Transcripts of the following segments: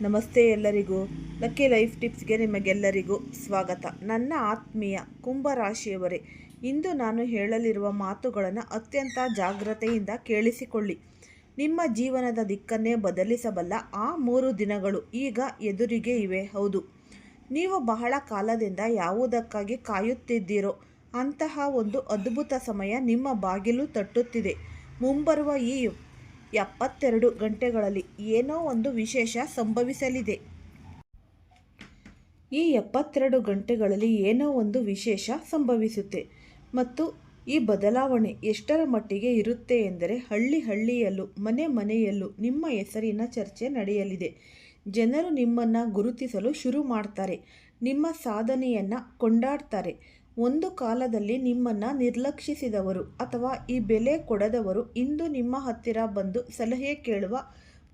ನಮಸ್ತೆ ಎಲ್ಲರಿಗೂ. Lucky life ಟಿಪ್ಸ್ಗೆ ನಿಮಗೆಲ್ಲರಿಗೂ ಸ್ವಾಗತ. ನನ್ನ ಆತ್ಮೀಯ ಕುಂಭರಾಶಿಯವರೇ, ಇಂದು ನಾನು ಹೇಳಲಿರುವ ಮಾತುಗಳನ್ನು ಅತ್ಯಂತ ಜಾಗ್ರತೆಯಿಂದ ಕೇಳಿಸಿಕೊಳ್ಳಿ. ನಿಮ್ಮ ಜೀವನದ ದಿಕ್ಕನ್ನೇ ಬದಲಿಸಬಲ್ಲ ಆ 3 ದಿನಗಳು ಈಗ ಎದುರಿಗೆ ಇವೆ. ಹೌದು, ನೀವು ಬಹಳ ಕಾಲದಿಂದ ಯಾವುದಕ್ಕಾಗಿ ಕಾಯುತ್ತಿದ್ದೀರೋ ಅಂತಹ ಒಂದು ಅದ್ಭುತ ಸಮಯ ನಿಮ್ಮ ಬಾಗಿಲು ತಟ್ಟುತ್ತಿದೆ. ಮುಂಬರುವ ಈ 72 ಗಂಟೆಗಳಲ್ಲಿ ಏನೋ ಒಂದು ವಿಶೇಷ ಸಂಭವಿಸಲಿದೆ. ಈ 72 ಗಂಟೆಗಳಲ್ಲಿ ಏನೋ ಒಂದು ವಿಶೇಷ ಸಂಭವಿಸುತ್ತೆ ಮತ್ತು ಈ ಬದಲಾವಣೆ ಎಷ್ಟರ ಮಟ್ಟಿಗೆ ಇರುತ್ತೆ ಎಂದರೆ ಹಳ್ಳಿಯಲ್ಲೂ ಮನೆ ಮನೆಯಲ್ಲೂ ನಿಮ್ಮ ಹೆಸರಿನ ಚರ್ಚೆ ನಡೆಯಲಿದೆ. ಜನರು ನಿಮ್ಮನ್ನು ಗುರುತಿಸಲು ಶುರು ಮಾಡ್ತಾರೆ, ನಿಮ್ಮ ಸಾಧನೆಯನ್ನು ಕೊಂಡಾಡ್ತಾರೆ. ಒಂದು ಕಾಲದಲ್ಲಿ ನಿಮ್ಮನ್ನು ನಿರ್ಲಕ್ಷಿಸಿದವರು ಅಥವಾ ಈ ಬೆಲೆ ಕೊಡದವರು ಇಂದು ನಿಮ್ಮ ಹತ್ತಿರ ಬಂದು ಸಲಹೆ ಕೇಳುವ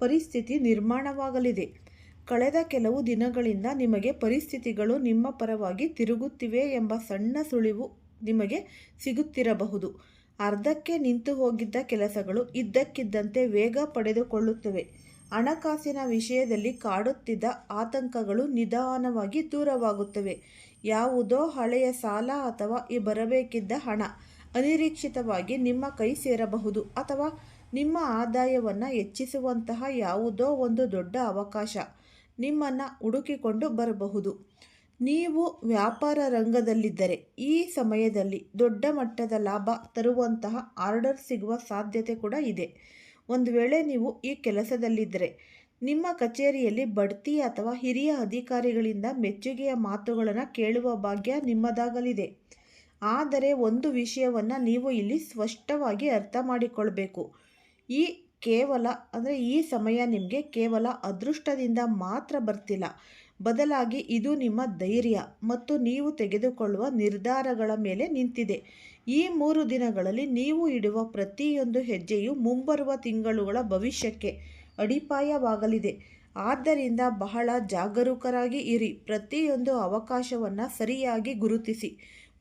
ಪರಿಸ್ಥಿತಿ ನಿರ್ಮಾಣವಾಗಲಿದೆ. ಕಳೆದ ಕೆಲವು ದಿನಗಳಿಂದ ನಿಮಗೆ ಪರಿಸ್ಥಿತಿಗಳು ನಿಮ್ಮ ಪರವಾಗಿ ತಿರುಗುತ್ತಿವೆ ಎಂಬ ಸಣ್ಣ ಸುಳಿವು ನಿಮಗೆ ಸಿಗುತ್ತಿರಬಹುದು. ಅರ್ಧಕ್ಕೆ ನಿಂತು ಹೋಗಿದ್ದ ಕೆಲಸಗಳು ಇದ್ದಕ್ಕಿದ್ದಂತೆ ವೇಗ ಪಡೆದುಕೊಳ್ಳುತ್ತವೆ. ಹಣಕಾಸಿನ ವಿಷಯದಲ್ಲಿ ಕಾಡುತ್ತಿದ್ದ ಆತಂಕಗಳು ನಿಧಾನವಾಗಿ ದೂರವಾಗುತ್ತವೆ. ಯಾವುದೋ ಹಳೆಯ ಸಾಲ ಅಥವಾ ಈ ಬರಬೇಕಿದ್ದ ಹಣ ಅನಿರೀಕ್ಷಿತವಾಗಿ ನಿಮ್ಮ ಕೈ ಸೇರಬಹುದು ಅಥವಾ ನಿಮ್ಮ ಆದಾಯವನ್ನು ಹೆಚ್ಚಿಸುವಂತಹ ಯಾವುದೋ ಒಂದು ದೊಡ್ಡ ಅವಕಾಶ ನಿಮ್ಮನ್ನು ಹುಡುಕಿಕೊಂಡು ಬರಬಹುದು. ನೀವು ವ್ಯಾಪಾರ ರಂಗದಲ್ಲಿದ್ದರೆ ಈ ಸಮಯದಲ್ಲಿ ದೊಡ್ಡ ಮಟ್ಟದ ಲಾಭ ತರುವಂತಹ ಆರ್ಡರ್ ಸಿಗುವ ಸಾಧ್ಯತೆ ಕೂಡ ಇದೆ. ಒಂದು ವೇಳೆ ನೀವು ಈ ಕೆಲಸದಲ್ಲಿದ್ದರೆ ನಿಮ್ಮ ಕಚೇರಿಯಲ್ಲಿ ಬಡ್ತಿ ಅಥವಾ ಹಿರಿಯ ಅಧಿಕಾರಿಗಳಿಂದ ಮೆಚ್ಚುಗೆಯ ಮಾತುಗಳನ್ನು ಕೇಳುವ ಭಾಗ್ಯ ನಿಮ್ಮದಾಗಲಿದೆ. ಆದರೆ ಒಂದು ವಿಷಯವನ್ನು ನೀವು ಇಲ್ಲಿ ಸ್ಪಷ್ಟವಾಗಿ ಅರ್ಥ ಮಾಡಿಕೊಳ್ಬೇಕು. ಈ ಸಮಯ ನಿಮಗೆ ಕೇವಲ ಅದೃಷ್ಟದಿಂದ ಮಾತ್ರ ಬರ್ತಿಲ್ಲ, ಬದಲಾಗಿ ಇದು ನಿಮ್ಮ ಧೈರ್ಯ ಮತ್ತು ನೀವು ತೆಗೆದುಕೊಳ್ಳುವ ನಿರ್ಧಾರಗಳ ಮೇಲೆ ನಿಂತಿದೆ. ಈ 3 ದಿನಗಳಲ್ಲಿ ನೀವು ಇಡುವ ಪ್ರತಿಯೊಂದು ಹೆಜ್ಜೆಯು ಮುಂಬರುವ ತಿಂಗಳುಗಳ ಭವಿಷ್ಯಕ್ಕೆ ಅಡಿಪಾಯವಾಗಲಿದೆ. ಆದ್ದರಿಂದ ಬಹಳ ಜಾಗರೂಕರಾಗಿ ಇರಿ. ಪ್ರತಿಯೊಂದು ಅವಕಾಶವನ್ನು ಸರಿಯಾಗಿ ಗುರುತಿಸಿ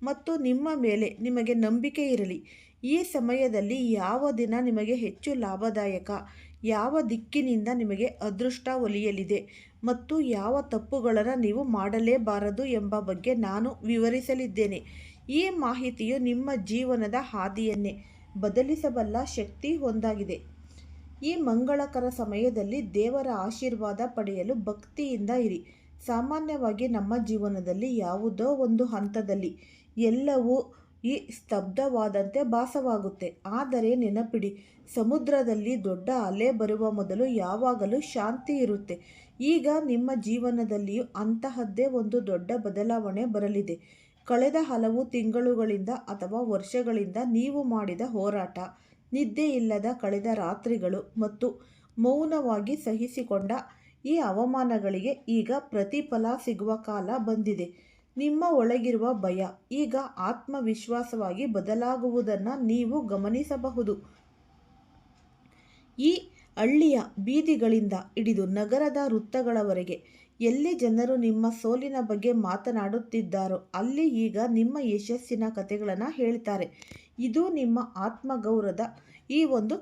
ಮತ್ತು ನಿಮ್ಮ ಮೇಲೆ ನಿಮಗೆ ನಂಬಿಕೆ ಇರಲಿ. ಈ ಸಮಯದಲ್ಲಿ ಯಾವ ದಿನ ನಿಮಗೆ ಹೆಚ್ಚು ಲಾಭದಾಯಕ, ಯಾವ ದಿಕ್ಕಿನಿಂದ ನಿಮಗೆ ಅದೃಷ್ಟ ಒಲಿಯಲಿದೆ ಮತ್ತು ಯಾವ ತಪ್ಪುಗಳನ್ನು ನೀವು ಮಾಡಲೇಬಾರದು ಎಂಬ ಬಗ್ಗೆ ನಾನು ವಿವರಿಸಲಿದ್ದೇನೆ. ಈ ಮಾಹಿತಿಯು ನಿಮ್ಮ ಜೀವನದ ಹಾದಿಯನ್ನೇ ಬದಲಿಸಬಲ್ಲ ಶಕ್ತಿ ಹೊಂದಾಗಿದೆ. ಈ ಮಂಗಳಕರ ಸಮಯದಲ್ಲಿ ದೇವರ ಆಶೀರ್ವಾದ ಪಡೆಯಲು ಭಕ್ತಿಯಿಂದ ಇರಿ. ಸಾಮಾನ್ಯವಾಗಿ ನಮ್ಮ ಜೀವನದಲ್ಲಿ ಯಾವುದೋ ಒಂದು ಹಂತದಲ್ಲಿ ಎಲ್ಲವೂ ಸ್ತಬ್ಧವಾದಂತೆ ಭಾಸವಾಗುತ್ತೆ. ಆದರೆ ನೆನಪಿಡಿ, ಸಮುದ್ರದಲ್ಲಿ ದೊಡ್ಡ ಅಲೆ ಬರುವ ಮೊದಲು ಯಾವಾಗಲೂ ಶಾಂತಿ ಇರುತ್ತೆ. ಈಗ ನಿಮ್ಮ ಜೀವನದಲ್ಲಿಯೂ ಅಂತಹದ್ದೇ ಒಂದು ದೊಡ್ಡ ಬದಲಾವಣೆ ಬರಲಿದೆ. ಕಳೆದ ಹಲವು ತಿಂಗಳುಗಳಿಂದ ಅಥವಾ ವರ್ಷಗಳಿಂದ ನೀವು ಮಾಡಿದ ಹೋರಾಟ, ನಿದ್ದೆಯಿಲ್ಲದ ಕಳೆದ ರಾತ್ರಿಗಳು ಮತ್ತು ಮೌನವಾಗಿ ಸಹಿಸಿಕೊಂಡ ಈ ಅವಮಾನಗಳಿಗೆ ಈಗ ಪ್ರತಿಫಲ ಸಿಗುವ ಕಾಲ ಬಂದಿದೆ. ನಿಮ್ಮ ಒಳಗಿರುವ ಭಯ ಈಗ ಆತ್ಮವಿಶ್ವಾಸವಾಗಿ ಬದಲಾಗುವುದನ್ನು ನೀವು ಗಮನಿಸಬಹುದು. ಈ ಹಳ್ಳಿಯ ಬೀದಿಗಳಿಂದ ಹಿಡಿದು ನಗರದ ವೃತ್ತಗಳವರೆಗೆ ಎಲ್ಲಿ ಜನರು ನಿಮ್ಮ ಸೋಲಿನ ಬಗ್ಗೆ ಮಾತನಾಡುತ್ತಿದ್ದಾರೋ ಅಲ್ಲಿ ಈಗ ನಿಮ್ಮ ಯಶಸ್ಸಿನ ಕಥೆಗಳನ್ನು ಹೇಳ್ತಾರೆ. ಇದು ನಿಮ್ಮ ಆತ್ಮಗೌರವದ ಈ ಒಂದು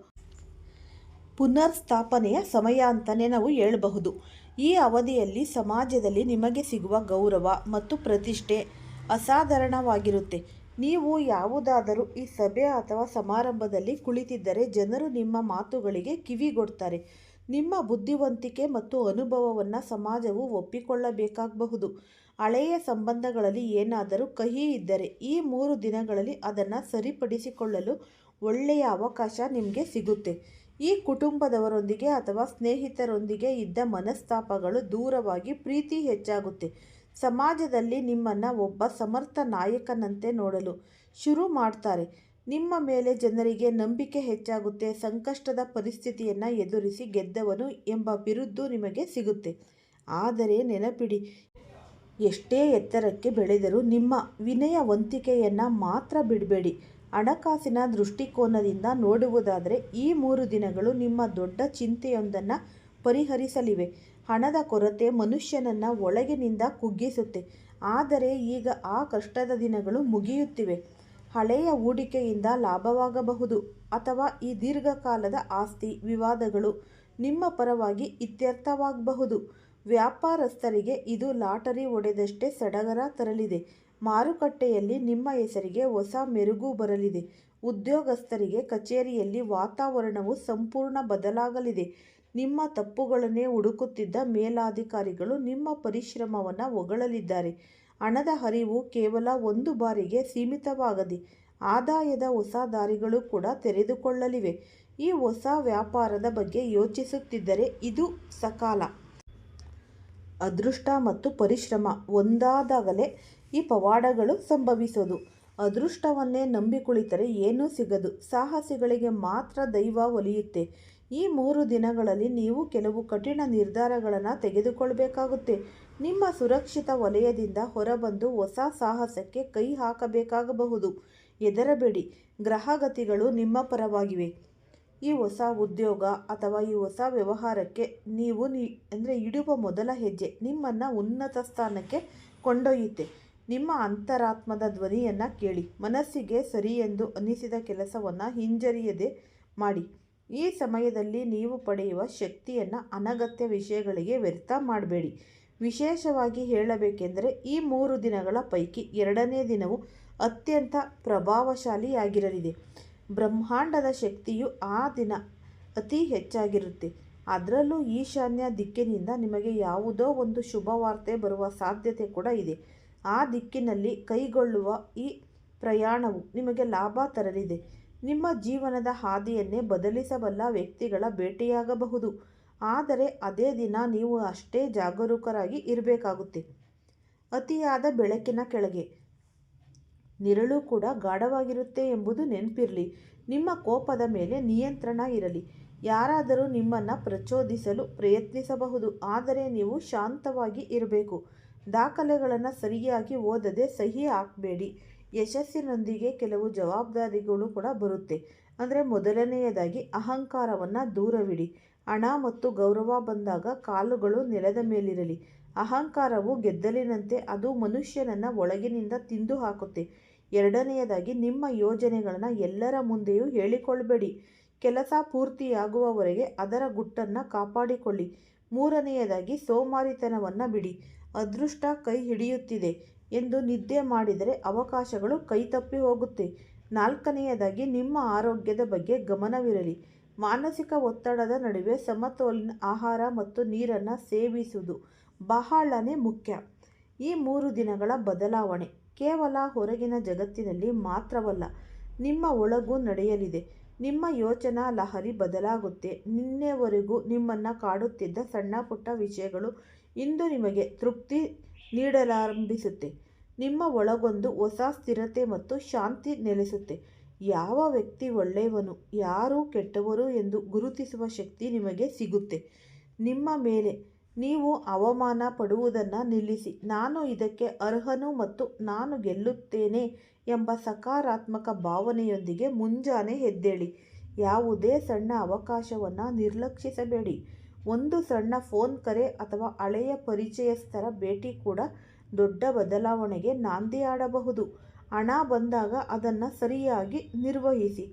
ಪುನರ್ಸ್ಥಾಪನೆಯ ಸಮಯ ಅಂತಲೇ ನಾವು ಹೇಳಬಹುದು. ಈ ಅವಧಿಯಲ್ಲಿ ಸಮಾಜದಲ್ಲಿ ನಿಮಗೆ ಸಿಗುವ ಗೌರವ ಮತ್ತು ಪ್ರತಿಷ್ಠೆ ಅಸಾಧಾರಣವಾಗಿರುತ್ತೆ. ನೀವು ಯಾವುದಾದರೂ ಈ ಸಭೆ ಅಥವಾ ಸಮಾರಂಭದಲ್ಲಿ ಕುಳಿತಿದ್ದರೆ ಜನರು ನಿಮ್ಮ ಮಾತುಗಳಿಗೆ ಕಿವಿಗೊಡ್ತಾರೆ. ನಿಮ್ಮ ಬುದ್ಧಿವಂತಿಕೆ ಮತ್ತು ಅನುಭವವನ್ನು ಸಮಾಜವು ಒಪ್ಪಿಕೊಳ್ಳಬೇಕಾಗಬಹುದು. ಹಳೆಯ ಸಂಬಂಧಗಳಲ್ಲಿ ಏನಾದರೂ ಕಹಿ ಇದ್ದರೆ ಈ 3 ದಿನಗಳಲ್ಲಿ ಅದನ್ನು ಸರಿಪಡಿಸಿಕೊಳ್ಳಲು ಒಳ್ಳೆಯ ಅವಕಾಶ ನಿಮಗೆ ಸಿಗುತ್ತೆ. ಈ ಕುಟುಂಬದವರೊಂದಿಗೆ ಅಥವಾ ಸ್ನೇಹಿತರೊಂದಿಗೆ ಇದ್ದ ಮನಸ್ತಾಪಗಳು ದೂರವಾಗಿ ಪ್ರೀತಿ ಹೆಚ್ಚಾಗುತ್ತೆ. ಸಮಾಜದಲ್ಲಿ ನಿಮ್ಮನ್ನು ಒಬ್ಬ ಸಮರ್ಥ ನಾಯಕನಂತೆ ನೋಡಲು ಶುರು ಮಾಡ್ತಾರೆ. ನಿಮ್ಮ ಮೇಲೆ ಜನರಿಗೆ ನಂಬಿಕೆ ಹೆಚ್ಚಾಗುತ್ತೆ. ಸಂಕಷ್ಟದ ಪರಿಸ್ಥಿತಿಯನ್ನು ಎದುರಿಸಿ ಗೆದ್ದವನು ಎಂಬ ಬಿರುದು ನಿಮಗೆ ಸಿಗುತ್ತೆ. ಆದರೆ ನೆನಪಿಡಿ, ಎಷ್ಟೇ ಎತ್ತರಕ್ಕೆ ಬೆಳೆದರೂ ನಿಮ್ಮ ವಿನಯವಂತಿಕೆಯನ್ನು ಮಾತ್ರ ಬಿಡಬೇಡಿ. ಹಣಕಾಸಿನ ದೃಷ್ಟಿಕೋನದಿಂದ ನೋಡುವುದಾದರೆ ಈ 3 ದಿನಗಳು ನಿಮ್ಮ ದೊಡ್ಡ ಚಿಂತೆಯೊಂದನ್ನು ಪರಿಹರಿಸಲಿವೆ. ಹಣದ ಕೊರತೆ ಮನುಷ್ಯನನ್ನು ಒಳಗಿನಿಂದ ಕುಗ್ಗಿಸುತ್ತೆ. ಆದರೆ ಈಗ ಆ ಕಷ್ಟದ ದಿನಗಳು ಮುಗಿಯುತ್ತಿವೆ. ಹಳೆಯ ಹೂಡಿಕೆಯಿಂದ ಲಾಭವಾಗಬಹುದು ಅಥವಾ ಈ ದೀರ್ಘಕಾಲದ ಆಸ್ತಿ ವಿವಾದಗಳು ನಿಮ್ಮ ಪರವಾಗಿ ಇತ್ಯರ್ಥವಾಗಬಹುದು. ವ್ಯಾಪಾರಸ್ಥರಿಗೆ ಇದು ಲಾಟರಿ ಹೊಡೆದಷ್ಟೇ ಸಡಗರ ತರಲಿದೆ. ಮಾರುಕಟ್ಟೆಯಲ್ಲಿ ನಿಮ್ಮ ಹೆಸರಿಗೆ ಹೊಸ ಮೆರುಗು ಬರಲಿದೆ. ಉದ್ಯೋಗಸ್ಥರಿಗೆ ಕಚೇರಿಯಲ್ಲಿ ವಾತಾವರಣವು ಸಂಪೂರ್ಣ ಬದಲಾಗಲಿದೆ. ನಿಮ್ಮ ತಪ್ಪುಗಳನ್ನೇ ಹುಡುಕುತ್ತಿದ್ದ ಮೇಲಾಧಿಕಾರಿಗಳು ನಿಮ್ಮ ಪರಿಶ್ರಮವನ್ನು ಹೊಗಳಲಿದ್ದಾರೆ. ಹಣದ ಹರಿವು ಕೇವಲ ಒಂದು ಬಾರಿಗೆ ಸೀಮಿತವಾಗದೆ ಆದಾಯದ ಹೊಸ ದಾರಿಗಳು ಕೂಡ ತೆರೆದುಕೊಳ್ಳಲಿವೆ. ಈ ಹೊಸ ವ್ಯಾಪಾರದ ಬಗ್ಗೆ ಯೋಚಿಸುತ್ತಿದ್ದರೆ ಇದು ಸಕಾಲ. ಅದೃಷ್ಟ ಮತ್ತು ಪರಿಶ್ರಮ ಒಂದಾದಾಗಲೇ ಈ ಪವಾಡಗಳು ಸಂಭವಿಸೋದು. ಅದೃಷ್ಟವನ್ನೇ ನಂಬಿ ಕುಳಿತರೆ ಏನೂ ಸಿಗದು. ಸಾಹಸಿಗಳಿಗೆ ಮಾತ್ರ ದೈವ ಒಲಿಯುತ್ತೆ. ಈ 3 ದಿನಗಳಲ್ಲಿ ನೀವು ಕೆಲವು ಕಠಿಣ ನಿರ್ಧಾರಗಳನ್ನು ತೆಗೆದುಕೊಳ್ಳಬೇಕಾಗುತ್ತೆ. ನಿಮ್ಮ ಸುರಕ್ಷಿತ ವಲಯದಿಂದ ಹೊರಬಂದು ಹೊಸ ಸಾಹಸಕ್ಕೆ ಕೈ ಹಾಕಬೇಕಾಗಬಹುದು. ಹೆದರಬೇಡಿ, ಗ್ರಹಗತಿಗಳು ನಿಮ್ಮ ಪರವಾಗಿವೆ. ಈ ಹೊಸ ಉದ್ಯೋಗ ಅಥವಾ ಈ ಹೊಸ ವ್ಯವಹಾರಕ್ಕೆ ನೀವು ಇಡುವ ಮೊದಲ ಹೆಜ್ಜೆ ನಿಮ್ಮನ್ನು ಉನ್ನತ ಸ್ಥಾನಕ್ಕೆ ಕೊಂಡೊಯ್ಯುತ್ತೆ. ನಿಮ್ಮ ಅಂತರಾತ್ಮದ ಧ್ವನಿಯನ್ನು ಕೇಳಿ. ಮನಸ್ಸಿಗೆ ಸರಿಯೆಂದು ಅನ್ನಿಸಿದ ಕೆಲಸವನ್ನು ಹಿಂಜರಿಯದೆ ಮಾಡಿ. ಈ ಸಮಯದಲ್ಲಿ ನೀವು ಪಡೆಯುವ ಶಕ್ತಿಯನ್ನು ಅನಗತ್ಯ ವಿಷಯಗಳಿಗೆ ವ್ಯರ್ಥ ಮಾಡಬೇಡಿ. ವಿಶೇಷವಾಗಿ ಹೇಳಬೇಕೆಂದರೆ ಈ 3 ದಿನಗಳ ಪೈಕಿ 2ನೇ ದಿನವು ಅತ್ಯಂತ ಪ್ರಭಾವಶಾಲಿಯಾಗಿರಲಿದೆ. ಬ್ರಹ್ಮಾಂಡದ ಶಕ್ತಿಯು ಆ ದಿನ ಅತಿ ಹೆಚ್ಚಾಗಿರುತ್ತೆ. ಅದರಲ್ಲೂ ಈಶಾನ್ಯ ದಿಕ್ಕಿನಿಂದ ನಿಮಗೆ ಯಾವುದೋ ಒಂದು ಶುಭವಾರ್ತೆ ಬರುವ ಸಾಧ್ಯತೆ ಕೂಡ ಇದೆ. ಆ ದಿಕ್ಕಿನಲ್ಲಿ ಕೈಗೊಳ್ಳುವ ಈ ಪ್ರಯಾಣವು ನಿಮಗೆ ಲಾಭ ತರಲಿದೆ. ನಿಮ್ಮ ಜೀವನದ ಹಾದಿಯನ್ನೇ ಬದಲಿಸಬಲ್ಲ ವ್ಯಕ್ತಿಗಳ ಭೇಟಿಯಾಗಬಹುದು. ಆದರೆ ಅದೇ ದಿನ ನೀವು ಅಷ್ಟೇ ಜಾಗರೂಕರಾಗಿ ಇರಬೇಕಾಗುತ್ತೆ. ಅತಿಯಾದ ಬೆಳಕಿನ ಕೆಳಗೆ ನಿರಳು ಕೂಡ ಗಾಢವಾಗಿರುತ್ತೆ ಎಂಬುದು ನೆನಪಿರಲಿ. ನಿಮ್ಮ ಕೋಪದ ಮೇಲೆ ನಿಯಂತ್ರಣ ಇರಲಿ. ಯಾರಾದರೂ ನಿಮ್ಮನ್ನು ಪ್ರಚೋದಿಸಲು ಪ್ರಯತ್ನಿಸಬಹುದು, ಆದರೆ ನೀವು ಶಾಂತವಾಗಿ ಇರಬೇಕು. ದಾಖಲೆಗಳನ್ನು ಸರಿಯಾಗಿ ಓದದೆ ಸಹಿ ಹಾಕಬೇಡಿ. ಯಶಸ್ಸಿನೊಂದಿಗೆ ಕೆಲವು ಜವಾಬ್ದಾರಿಗಳು ಕೂಡ ಬರುತ್ತೆ. ಮೊದಲನೆಯದಾಗಿ ಅಹಂಕಾರವನ್ನು ದೂರವಿಡಿ. ಹಣ ಮತ್ತು ಗೌರವ ಬಂದಾಗ ಕಾಲುಗಳು ನೆಲದ ಮೇಲಿರಲಿ. ಅಹಂಕಾರವು ಗೆದ್ದಲಿನಂತೆ, ಅದು ಮನುಷ್ಯನನ್ನು ಒಳಗಿನಿಂದ ತಿಂದು ಹಾಕುತ್ತೆ. ಎರಡನೆಯದಾಗಿ ನಿಮ್ಮ ಯೋಜನೆಗಳನ್ನು ಎಲ್ಲರ ಮುಂದೆಯೂ ಹೇಳಿಕೊಳ್ಳಬೇಡಿ. ಕೆಲಸ ಪೂರ್ತಿಯಾಗುವವರೆಗೆ ಅದರ ಗುಟ್ಟನ್ನು ಕಾಪಾಡಿಕೊಳ್ಳಿ. ಮೂರನೆಯದಾಗಿ ಸೋಮಾರಿತನವನ್ನು ಬಿಡಿ. ಅದೃಷ್ಟ ಕೈ ಹಿಡಿಯುತ್ತಿದೆ ಎಂದು ನಿದ್ದೆ ಮಾಡಿದರೆ ಅವಕಾಶಗಳು ಕೈತಪ್ಪಿ ಹೋಗುತ್ತೆ. ನಾಲ್ಕನೆಯದಾಗಿ ನಿಮ್ಮ ಆರೋಗ್ಯದ ಬಗ್ಗೆ ಗಮನವಿರಲಿ. ಮಾನಸಿಕ ಒತ್ತಡದ ನಡುವೆ ಸಮತೋಲನ ಆಹಾರ ಮತ್ತು ನೀರನ್ನು ಸೇವಿಸುವುದು ಬಹಳನೇ ಮುಖ್ಯ. ಈ 3 ದಿನಗಳ ಬದಲಾವಣೆ ಕೇವಲ ಹೊರಗಿನ ಜಗತ್ತಿನಲ್ಲಿ ಮಾತ್ರವಲ್ಲ, ನಿಮ್ಮ ಒಳಗೂ ನಡೆಯಲಿದೆ. ನಿಮ್ಮ ಯೋಚನಾ ಲಹರಿ ಬದಲಾಗುತ್ತೆ. ನಿನ್ನೆವರೆಗೂ ನಿಮ್ಮನ್ನು ಕಾಡುತ್ತಿದ್ದ ಸಣ್ಣ ಪುಟ್ಟ ವಿಷಯಗಳು ಇಂದು ನಿಮಗೆ ತೃಪ್ತಿ ನೀಡಲಾರಂಭಿಸುತ್ತೆ. ನಿಮ್ಮ ಒಳಗೊಂದು ಹೊಸ ಸ್ಥಿರತೆ ಮತ್ತು ಶಾಂತಿ ನೆಲೆಸುತ್ತೆ. ಯಾವ ವ್ಯಕ್ತಿ ಒಳ್ಳೆಯವನು, ಯಾರು ಕೆಟ್ಟವರು ಎಂದು ಗುರುತಿಸುವ ಶಕ್ತಿ ನಿಮಗೆ ಸಿಗುತ್ತೆ. ನಿಮ್ಮ ಮೇಲೆ ನೀವು ಅವಮಾನ ಪಡುವುದನ್ನು ನಿಲ್ಲಿಸಿ. ನಾನು ಇದಕ್ಕೆ ಅರ್ಹನು ಮತ್ತು ನಾನು ಗೆಲ್ಲುತ್ತೇನೆ ಎಂಬ ಸಕಾರಾತ್ಮಕ ಭಾವನೆಯೊಂದಿಗೆ ಮುಂಜಾನೆ ಎದ್ದೇಳಿ. ಯಾವುದೇ ಸಣ್ಣ ಅವಕಾಶವನ್ನು ನಿರ್ಲಕ್ಷಿಸಬೇಡಿ. ಒಂದು ಸಣ್ಣ ಫೋನ್ ಕರೆ ಅಥವಾ ಹಳೆಯ ಪರಿಚಯಸ್ಥರ ಭೇಟಿ ಕೂಡ ದೊಡ್ಡ ಬದಲಾವಣೆಗೆ ನಾಂದಿಯಾಡಬಹುದು. ಹಣ ಬಂದಾಗ ಅದನ್ನು ಸರಿಯಾಗಿ ನಿರ್ವಹಿಸಿ.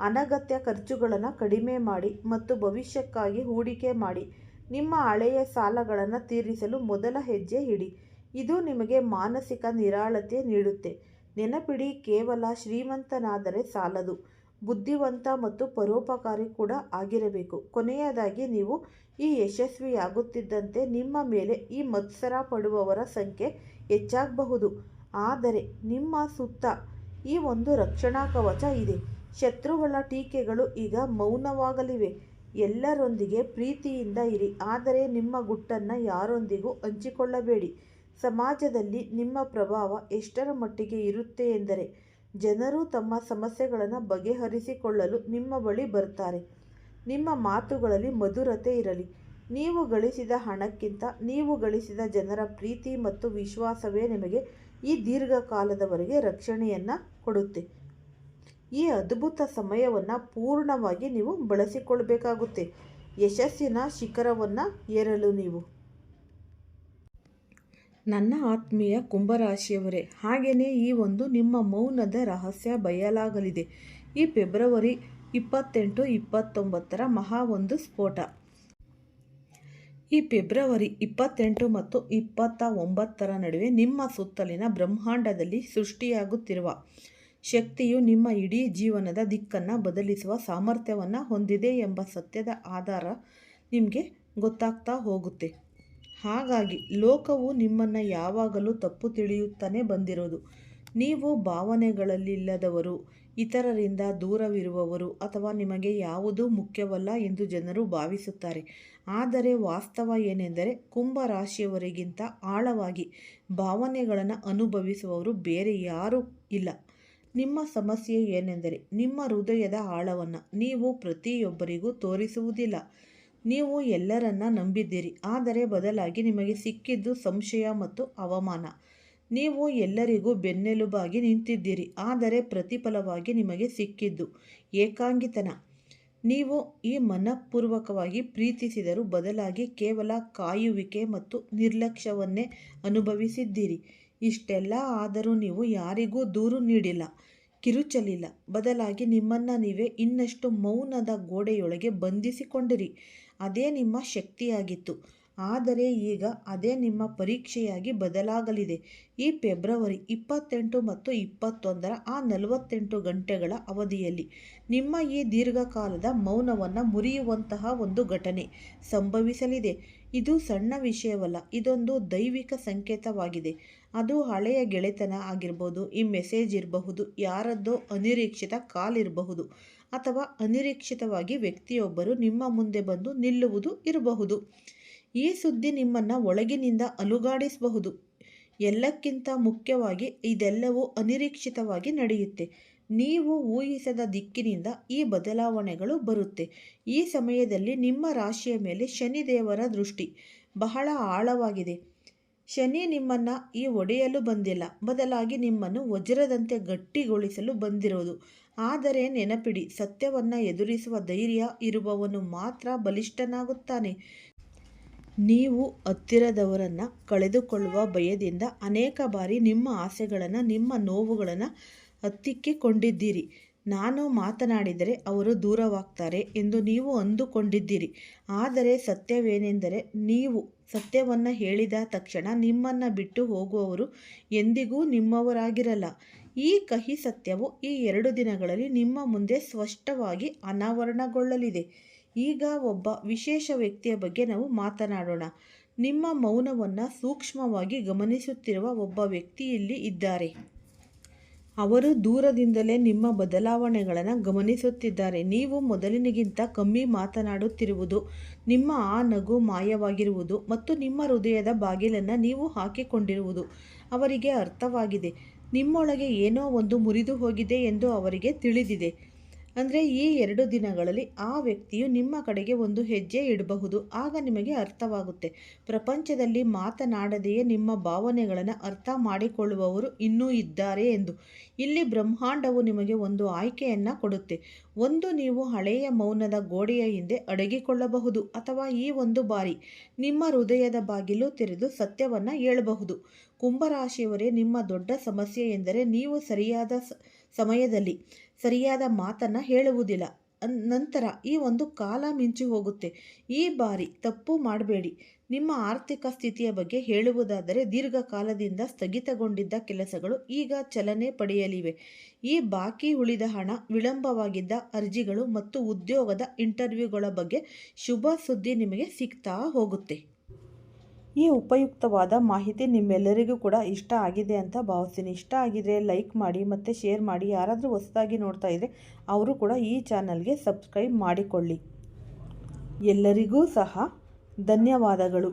ಅನಗತ್ಯ ಖರ್ಚುಗಳನ್ನು ಕಡಿಮೆ ಮಾಡಿ ಮತ್ತು ಭವಿಷ್ಯಕ್ಕಾಗಿ ಹೂಡಿಕೆ ಮಾಡಿ. ನಿಮ್ಮ ಹಳೆಯ ಸಾಲಗಳನ್ನು ತೀರಿಸಲು ಮೊದಲ ಹೆಜ್ಜೆ ಇಡಿ. ಇದು ನಿಮಗೆ ಮಾನಸಿಕ ನಿರಾಳತೆ ನೀಡುತ್ತೆ. ನೆನಪಿಡಿ, ಕೇವಲ ಶ್ರೀಮಂತನಾದರೆ ಸಾಲದು, ಬುದ್ಧಿವಂತ ಮತ್ತು ಪರೋಪಕಾರಿ ಕೂಡ ಆಗಿರಬೇಕು. ಕೊನೆಯದಾಗಿ, ನೀವು ಈ ಯಶಸ್ವಿಯಾಗುತ್ತಿದ್ದಂತೆ ನಿಮ್ಮ ಮೇಲೆ ಈ ಮತ್ಸರ ಪಡುವವರ ಸಂಖ್ಯೆ ಹೆಚ್ಚಾಗಬಹುದು. ಆದರೆ ನಿಮ್ಮ ಸುತ್ತ ಈ ಒಂದು ರಕ್ಷಣಾ ಕವಚ ಇದೆ. ಶತ್ರುಗಳ ಟೀಕೆಗಳು ಈಗ ಮೌನವಾಗಲಿವೆ. ಎಲ್ಲರೊಂದಿಗೆ ಪ್ರೀತಿಯಿಂದ ಇರಿ, ಆದರೆ ನಿಮ್ಮ ಗುಟ್ಟನ್ನು ಯಾರೊಂದಿಗೂ ಹಂಚಿಕೊಳ್ಳಬೇಡಿ. ಸಮಾಜದಲ್ಲಿ ನಿಮ್ಮ ಪ್ರಭಾವ ಎಷ್ಟರ ಮಟ್ಟಿಗೆ ಇರುತ್ತೆ ಎಂದರೆ, ಜನರು ತಮ್ಮ ಸಮಸ್ಯೆಗಳನ್ನು ಬಗೆಹರಿಸಿಕೊಳ್ಳಲು ನಿಮ್ಮ ಬಳಿ ಬರ್ತಾರೆ. ನಿಮ್ಮ ಮಾತುಗಳಲ್ಲಿ ಮಧುರತೆ ಇರಲಿ. ನೀವು ಗಳಿಸಿದ ಹಣಕ್ಕಿಂತ ನೀವು ಗಳಿಸಿದ ಜನರ ಪ್ರೀತಿ ಮತ್ತು ವಿಶ್ವಾಸವೇ ನಿಮಗೆ ಈ ದೀರ್ಘಕಾಲದವರೆಗೆ ರಕ್ಷಣೆಯನ್ನು ಕೊಡುತ್ತೆ. ಈ ಅದ್ಭುತ ಸಮಯವನ್ನು ಪೂರ್ಣವಾಗಿ ನೀವು ಬಳಸಿಕೊಳ್ಬೇಕಾಗುತ್ತೆ. ಯಶಸ್ಸಿನ ಶಿಖರವನ್ನು ಏರಲು ನೀವು. ನನ್ನ ಆತ್ಮೀಯ ಕುಂಭರಾಶಿಯವರೇ, ಹಾಗೆಯೇ ಈ ಒಂದು ನಿಮ್ಮ ಮೌನದ ರಹಸ್ಯ ಬಯಲಾಗಲಿದೆ. ಈ ಫೆಬ್ರವರಿ 28-29 ಮಹಾ ಒಂದು ಸ್ಫೋಟ. ಈ ಫೆಬ್ರವರಿ 28 ಮತ್ತು 29 ನಡುವೆ ನಿಮ್ಮ ಸುತ್ತಲಿನ ಬ್ರಹ್ಮಾಂಡದಲ್ಲಿ ಸೃಷ್ಟಿಯಾಗುತ್ತಿರುವ ಶಕ್ತಿಯು ನಿಮ್ಮ ಇಡೀ ಜೀವನದ ದಿಕ್ಕನ್ನು ಬದಲಿಸುವ ಸಾಮರ್ಥ್ಯವನ್ನು ಹೊಂದಿದೆ ಎಂಬ ಸತ್ಯದ ಆಧಾರ ನಿಮಗೆ ಗೊತ್ತಾಗ್ತಾ ಹೋಗುತ್ತೆ. ಹಾಗಾಗಿ ಲೋಕವು ನಿಮ್ಮನ್ನು ಯಾವಾಗಲೂ ತಪ್ಪು ತಿಳಿಯುತ್ತಾನೆ ಬಂದಿರೋದು. ನೀವು ಭಾವನೆಗಳಲ್ಲಿಲ್ಲದವರು, ಇತರರಿಂದ ದೂರವಿರುವವರು ಅಥವಾ ನಿಮಗೆ ಯಾವುದೂ ಮುಖ್ಯವಲ್ಲ ಎಂದು ಜನರು ಭಾವಿಸುತ್ತಾರೆ. ಆದರೆ ವಾಸ್ತವ ಏನೆಂದರೆ ಕುಂಭ ರಾಶಿಯವರಿಗಿಂತ ಆಳವಾಗಿ ಭಾವನೆಗಳನ್ನು ಅನುಭವಿಸುವವರು ಬೇರೆ ಯಾರೂ ಇಲ್ಲ. ನಿಮ್ಮ ಸಮಸ್ಯೆ ಏನೆಂದರೆ ನಿಮ್ಮ ಹೃದಯದ ಆಳವನ್ನು ನೀವು ಪ್ರತಿಯೊಬ್ಬರಿಗೂ ತೋರಿಸುವುದಿಲ್ಲ. ನೀವು ಎಲ್ಲರನ್ನ ನಂಬಿದ್ದೀರಿ, ಆದರೆ ಬದಲಾಗಿ ನಿಮಗೆ ಸಿಕ್ಕಿದ್ದು ಸಂಶಯ ಮತ್ತು ಅವಮಾನ. ನೀವು ಎಲ್ಲರಿಗೂ ಬೆನ್ನೆಲುಬಾಗಿ ನಿಂತಿದ್ದೀರಿ, ಆದರೆ ಪ್ರತಿಫಲವಾಗಿ ನಿಮಗೆ ಸಿಕ್ಕಿದ್ದು ಏಕಾಂಗಿತನ. ನೀವು ಈ ಮನಃಪೂರ್ವಕವಾಗಿ ಪ್ರೀತಿಸಿದರೂ ಬದಲಾಗಿ ಕೇವಲ ಕಾಯುವಿಕೆ ಮತ್ತು ನಿರ್ಲಕ್ಷ್ಯವನ್ನೇ ಅನುಭವಿಸಿದ್ದೀರಿ. ಇಷ್ಟೆಲ್ಲ ಆದರೂ ನೀವು ಯಾರಿಗೂ ದೂರು ನೀಡಿಲ್ಲ, ಕಿರುಚಲಿಲ್ಲ. ಬದಲಾಗಿ ನಿಮ್ಮನ್ನು ನೀವೇ ಇನ್ನಷ್ಟು ಮೌನದ ಗೋಡೆಯೊಳಗೆ ಬಂಧಿಸಿಕೊಂಡಿರಿ. ಅದೇ ನಿಮ್ಮ ಶಕ್ತಿಯಾಗಿತ್ತು, ಆದರೆ ಈಗ ಅದೇ ನಿಮ್ಮ ಪರೀಕ್ಷೆಯಾಗಿ ಬದಲಾಗಲಿದೆ. ಈ ಫೆಬ್ರವರಿ 28 ಮತ್ತು 21 ಆ 48 ಗಂಟೆಗಳ ಅವಧಿಯಲ್ಲಿ ನಿಮ್ಮ ಈ ದೀರ್ಘಕಾಲದ ಮೌನವನ್ನು ಮುರಿಯುವಂತಹ ಒಂದು ಘಟನೆ ಸಂಭವಿಸಲಿದೆ. ಇದು ಸಣ್ಣ ವಿಷಯವಲ್ಲ, ಇದೊಂದು ದೈವಿಕ ಸಂಕೇತವಾಗಿದೆ. ಅದು ಹಳೆಯ ಗೆಳೆತನ ಆಗಿರಬಹುದು, ಈ ಮೆಸೇಜ್ ಇರಬಹುದು, ಯಾರದ್ದೋ ಅನಿರೀಕ್ಷಿತ ಕಾಲ್ ಇರಬಹುದು, ಅಥವಾ ಅನಿರೀಕ್ಷಿತವಾಗಿ ವ್ಯಕ್ತಿಯೊಬ್ಬರು ನಿಮ್ಮ ಮುಂದೆ ಬಂದು ನಿಲ್ಲುವುದು ಇರಬಹುದು. ಈ ಸುದ್ದಿ ನಿಮ್ಮನ್ನು ಒಳಗಿನಿಂದ ಅಲುಗಾಡಿಸಬಹುದು. ಎಲ್ಲಕ್ಕಿಂತ ಮುಖ್ಯವಾಗಿ ಇದೆಲ್ಲವೂ ಅನಿರೀಕ್ಷಿತವಾಗಿ ನಡೆಯುತ್ತೆ. ನೀವು ಊಹಿಸದ ದಿಕ್ಕಿನಿಂದ ಈ ಬದಲಾವಣೆಗಳು ಬರುತ್ತೆ. ಈ ಸಮಯದಲ್ಲಿ ನಿಮ್ಮ ರಾಶಿಯ ಮೇಲೆ ಶನಿದೇವರ ದೃಷ್ಟಿ ಬಹಳ ಆಳವಾಗಿದೆ. ಶನಿ ನಿಮ್ಮನ್ನು ಒಡೆಯಲು ಬಂದಿಲ್ಲ, ಬದಲಾಗಿ ನಿಮ್ಮನ್ನು ವಜ್ರದಂತೆ ಗಟ್ಟಿಗೊಳಿಸಲು ಬಂದಿರೋದು. ಆದರೆ ನೆನಪಿಡಿ, ಸತ್ಯವನ್ನು ಎದುರಿಸುವ ಧೈರ್ಯ ಇರುವವನು ಮಾತ್ರ ಬಲಿಷ್ಠನಾಗುತ್ತಾನೆ. ನೀವು ಹತ್ತಿರದವರನ್ನು ಕಳೆದುಕೊಳ್ಳುವ ಭಯದಿಂದ ಅನೇಕ ಬಾರಿ ನಿಮ್ಮ ಆಸೆಗಳನ್ನು, ನಿಮ್ಮ ನೋವುಗಳನ್ನು ಹತ್ತಿಕ್ಕಿಕೊಂಡಿದ್ದೀರಿ. ನಾನು ಮಾತನಾಡಿದರೆ ಅವರು ದೂರವಾಗ್ತಾರೆ ಎಂದು ನೀವು ಅಂದುಕೊಂಡಿದ್ದೀರಿ. ಆದರೆ ಸತ್ಯವೇನೆಂದರೆ, ನೀವು ಸತ್ಯವನ್ನು ಹೇಳಿದ ತಕ್ಷಣ ನಿಮ್ಮನ್ನು ಬಿಟ್ಟು ಹೋಗುವವರು ಎಂದಿಗೂ ನಿಮ್ಮವರಾಗಿರಲ್ಲ. ಈ ಕಹಿ ಸತ್ಯವು ಈ 2 ದಿನಗಳಲ್ಲಿ ನಿಮ್ಮ ಮುಂದೆ ಸ್ಪಷ್ಟವಾಗಿ ಅನಾವರಣಗೊಳ್ಳಲಿದೆ. ಈಗ ಒಬ್ಬ ವಿಶೇಷ ವ್ಯಕ್ತಿಯ ಬಗ್ಗೆ ನಾವು ಮಾತನಾಡೋಣ. ನಿಮ್ಮ ಮೌನವನ್ನು ಸೂಕ್ಷ್ಮವಾಗಿ ಗಮನಿಸುತ್ತಿರುವ ಒಬ್ಬ ವ್ಯಕ್ತಿ ಇಲ್ಲಿ ಇದ್ದಾರೆ. ಅವರು ದೂರದಿಂದಲೇ ನಿಮ್ಮ ಬದಲಾವಣೆಗಳನ್ನು ಗಮನಿಸುತ್ತಿದ್ದಾರೆ. ನೀವು ಮೊದಲಿನಗಿಂತ ಕಮ್ಮಿ ಮಾತನಾಡುತ್ತಿರುವುದು, ನಿಮ್ಮ ಆ ನಗು ಮಾಯವಾಗಿರುವುದು ಮತ್ತು ನಿಮ್ಮ ಹೃದಯದ ಬಾಗಿಲನ್ನು ನೀವು ಹಾಕಿಕೊಂಡಿರುವುದು ಅವರಿಗೆ ಅರ್ಥವಾಗಿದೆ. ನಿಮ್ಮೊಳಗೆ ಏನೋ ಒಂದು ಮುರಿದು ಹೋಗಿದೆ ಎಂದು ಅವರಿಗೆ ತಿಳಿದಿದೆ. ಅಂದರೆ ಈ 2 ದಿನಗಳಲ್ಲಿ ಆ ವ್ಯಕ್ತಿಯು ನಿಮ್ಮ ಕಡೆಗೆ ಒಂದು ಹೆಜ್ಜೆ ಇಡಬಹುದು. ಆಗ ನಿಮಗೆ ಅರ್ಥವಾಗುತ್ತೆ, ಪ್ರಪಂಚದಲ್ಲಿ ಮಾತನಾಡದೆಯೇ ನಿಮ್ಮ ಭಾವನೆಗಳನ್ನು ಅರ್ಥ ಮಾಡಿಕೊಳ್ಳುವವರು ಇನ್ನೂ ಇದ್ದಾರೆ ಎಂದು. ಇಲ್ಲಿ ಬ್ರಹ್ಮಾಂಡವು ನಿಮಗೆ ಒಂದು ಆಯ್ಕೆಯನ್ನು ಕೊಡುತ್ತೆ. ಒಂದು, ನೀವು ಹಳೆಯ ಮೌನದ ಗೋಡೆಯ ಹಿಂದೆ ಅಡಗಿಕೊಳ್ಳಬಹುದು, ಅಥವಾ ಈ ಒಂದು ಬಾರಿ ನಿಮ್ಮ ಹೃದಯದ ಬಾಗಿಲು ತೆರೆದು ಸತ್ಯವನ್ನು ಹೇಳಬಹುದು. ಕುಂಭರಾಶಿಯವರೇ, ನಿಮ್ಮ ದೊಡ್ಡ ಸಮಸ್ಯೆ ಎಂದರೆ ನೀವು ಸರಿಯಾದ ಸಮಯದಲ್ಲಿ ಸರಿಯಾದ ಮಾತನ್ನು ಹೇಳುವುದಿಲ್ಲ. ನಂತರ ಈ ಒಂದು ಕಾಲ ಮಿಂಚಿ ಹೋಗುತ್ತೆ. ಈ ಬಾರಿ ತಪ್ಪು ಮಾಡಬೇಡಿ. ನಿಮ್ಮ ಆರ್ಥಿಕ ಸ್ಥಿತಿಯ ಬಗ್ಗೆ ಹೇಳುವುದಾದರೆ, ದೀರ್ಘಕಾಲದಿಂದ ಸ್ಥಗಿತಗೊಂಡಿದ್ದ ಕೆಲಸಗಳು ಈಗ ಚಲನೆ ಪಡೆಯಲಿವೆ. ಈ ಬಾಕಿ ಉಳಿದ ಹಣ, ವಿಳಂಬವಾಗಿದ್ದ ಅರ್ಜಿಗಳು ಮತ್ತು ಉದ್ಯೋಗದ ಇಂಟರ್ವ್ಯೂಗಳ ಬಗ್ಗೆ ಶುಭ ಸುದ್ದಿ ನಿಮಗೆ ಸಿಗ್ತಾ ಹೋಗುತ್ತೆ. ಈ ಉಪಯುಕ್ತವಾದ ಮಾಹಿತಿ ನಿಮ್ಮೆಲ್ಲರಿಗೂ ಕೂಡ ಇಷ್ಟ ಆಗಿದೆ ಅಂತ ಭಾವಿಸ್ತೀನಿ. ಇಷ್ಟ ಆಗಿದ್ರೆ ಲೈಕ್ ಮಾಡಿ ಮತ್ತು ಶೇರ್ ಮಾಡಿ. ಯಾರಾದರೂ ಹೊಸದಾಗಿ ನೋಡ್ತಾ ಇದ್ದರೆ ಅವರು ಕೂಡ ಈ ಚಾನಲ್ಗೆ ಸಬ್ಸ್ಕ್ರೈಬ್ ಮಾಡಿಕೊಳ್ಳಿ. ಎಲ್ಲರಿಗೂ ಸಹ ಧನ್ಯವಾದಗಳು.